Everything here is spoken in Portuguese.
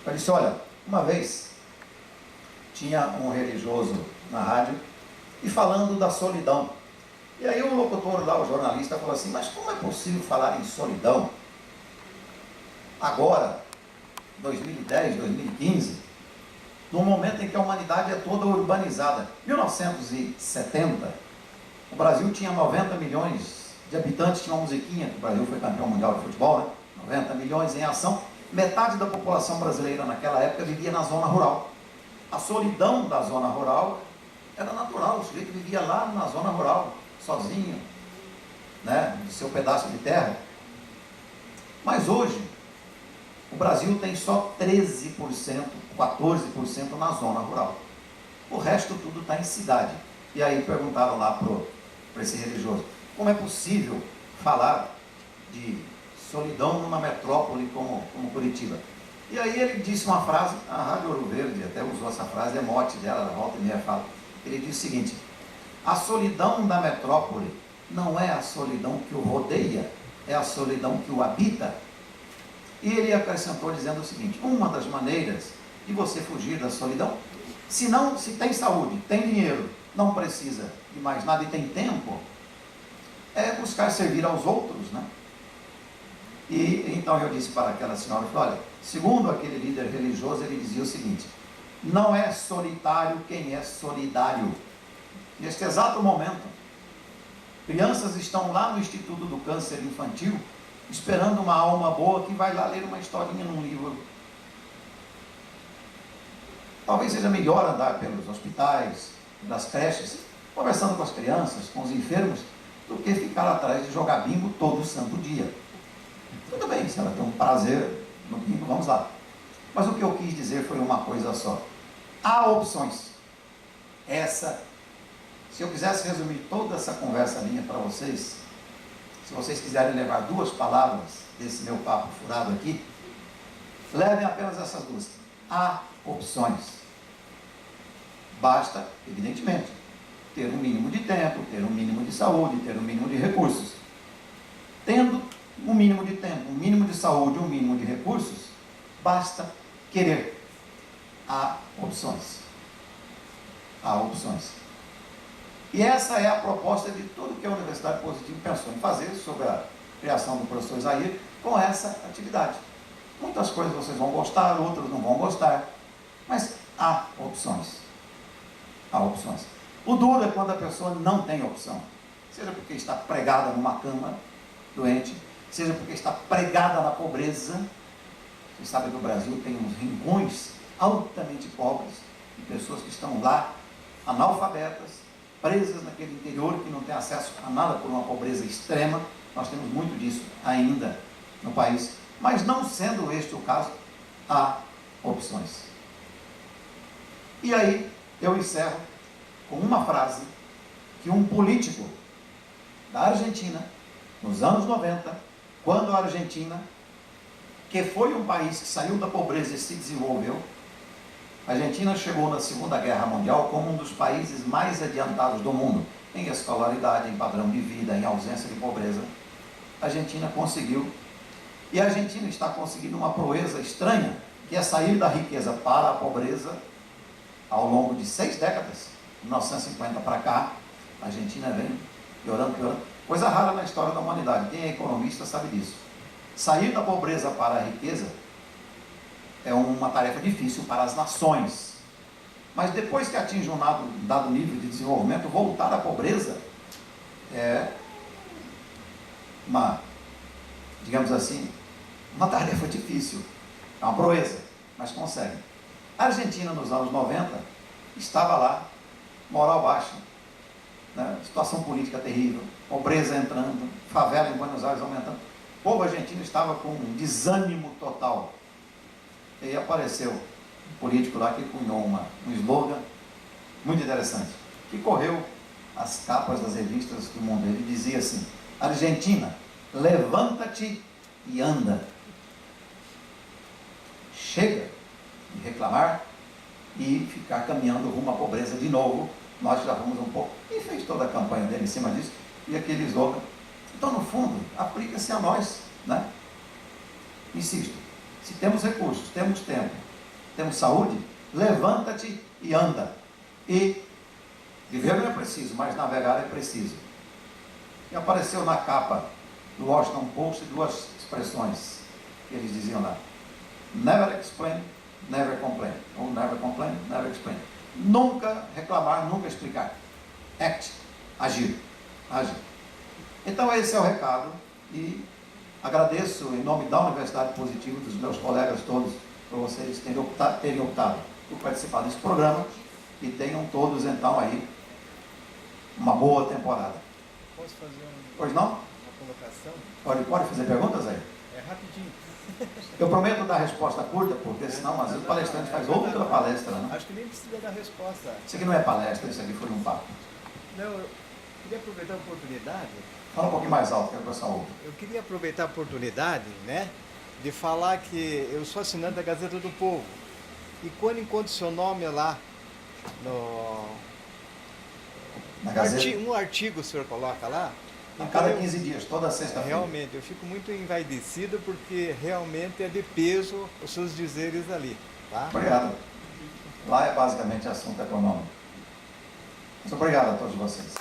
Eu disse, olha, uma vez tinha um religioso na rádio e falando da solidão. E aí o locutor lá, o jornalista, falou assim, mas como é possível falar em solidão agora, 2010, 2015, no momento em que a humanidade é toda urbanizada? 1970, o Brasil tinha 90 milhões de habitantes, tinha uma musiquinha, que o Brasil foi campeão mundial de futebol, né? 90 milhões em ação. Metade da população brasileira naquela época vivia na zona rural. A solidão da zona rural era natural, o sujeito vivia lá na zona rural, sozinho, né, no seu pedaço de terra. Mas hoje, o Brasil tem só 13%, 14% na zona rural. O resto tudo está em cidade. E aí perguntaram lá para esse religioso, como é possível falar de solidão numa metrópole como Curitiba? E aí ele disse uma frase, a Rádio Ouro Verde até usou essa frase, é mote dela, ela volta e meia fala. Ele disse o seguinte, a solidão da metrópole não é a solidão que o rodeia, é a solidão que o habita. E ele acrescentou dizendo o seguinte, uma das maneiras de você fugir da solidão, se tem saúde, tem dinheiro, não precisa de mais nada e tem tempo, é buscar servir aos outros, né? E então eu disse para aquela senhora, olha, segundo aquele líder religioso, ele dizia o seguinte, não é solitário quem é solidário. Neste exato momento, crianças estão lá no Instituto do Câncer Infantil, esperando uma alma boa que vai lá ler uma historinha num livro. Talvez seja melhor andar pelos hospitais, das creches, conversando com as crianças, com os enfermos, do que ficar atrás de jogar bingo todo santo dia. Tudo bem, se ela tem um prazer no bingo, vamos lá. Mas o que eu quis dizer foi uma coisa só. Há opções. Se eu quisesse resumir toda essa conversa minha para vocês, se vocês quiserem levar 2 palavras desse meu papo furado aqui, levem apenas essas 2. Há opções. Basta, evidentemente, ter um mínimo de tempo, ter um mínimo de saúde, ter um mínimo de recursos. Tendo um mínimo de tempo, um mínimo de saúde, um mínimo de recursos, basta querer. Há opções. Há opções. E essa é a proposta de tudo que a Universidade Positivo pensou em fazer sobre a criação do professor Isair com essa atividade. Muitas coisas vocês vão gostar, outras não vão gostar, mas há opções. Há opções. O duro é quando a pessoa não tem opção, seja porque está pregada numa cama doente, seja porque está pregada na pobreza. Vocês sabem que o Brasil tem uns rincões altamente pobres, de pessoas que estão lá, analfabetas, presas naquele interior que não tem acesso a nada por uma pobreza extrema. Nós temos muito disso ainda no país. Mas não sendo este o caso, há opções. E aí eu encerro com uma frase que um político da Argentina, nos anos 90, quando a Argentina, que foi um país que saiu da pobreza e se desenvolveu, a Argentina chegou na Segunda Guerra Mundial como um dos países mais adiantados do mundo, em escolaridade, em padrão de vida, em ausência de pobreza. A Argentina conseguiu, e a Argentina está conseguindo uma proeza estranha, que é sair da riqueza para a pobreza ao longo de 6 décadas, 1950 para cá. A Argentina vem piorando, coisa rara na história da humanidade, quem é economista sabe disso. Sair da pobreza para a riqueza é uma tarefa difícil para as nações, mas depois que atinge um dado nível de desenvolvimento, voltar à pobreza é digamos assim, uma tarefa difícil, é uma proeza, mas consegue. A Argentina nos anos 90 estava lá, moral baixa, né? Situação política terrível, pobreza entrando, favela em Buenos Aires aumentando, o povo argentino estava com um desânimo total. E aí apareceu um político lá que cunhou um slogan muito interessante, que correu as capas das revistas do mundo. Ele dizia assim: Argentina, levanta-te e anda. Chega de reclamar e ficar caminhando rumo à pobreza de novo. Nós já fomos um pouco, e fez toda a campanha dele em cima disso, e aquele slogan. Então, no fundo, aplica-se a nós, né? Insisto, se temos recursos, temos tempo, temos saúde, levanta-te e anda. E viver não é preciso, mas navegar é preciso. E apareceu na capa do Washington Post duas expressões que eles diziam lá: never explain, never complain. Ou never complain, never explain. Nunca reclamar, nunca explicar. Act, agir, agir. Então esse é o recado, e agradeço em nome da Universidade Positiva, dos meus colegas todos, por vocês terem optado por participar desse programa, e tenham todos então aí uma boa temporada. Posso fazer Pois não? uma colocação? Pode fazer perguntas aí? É rapidinho. Eu prometo dar resposta curta, porque senão às vezes o palestrante faz outra palestra, né? Acho que nem precisa dar resposta. Isso aqui não é palestra, isso aqui foi um papo. Não, eu queria aproveitar a oportunidade. Fala um pouquinho mais alto, quero que o pessoal ouça. Eu queria aproveitar a oportunidade, né, de falar que eu sou assinante da Gazeta do Povo. E quando encontro seu nome lá no Na Gazeta, um artigo o senhor coloca lá, a então cada eu- 15 dias, toda sexta-feira. realmente, eu fico muito envaidecido porque realmente é de peso os seus dizeres ali, tá? Obrigado. Lá é basicamente assunto econômico. Muito obrigado a todos vocês.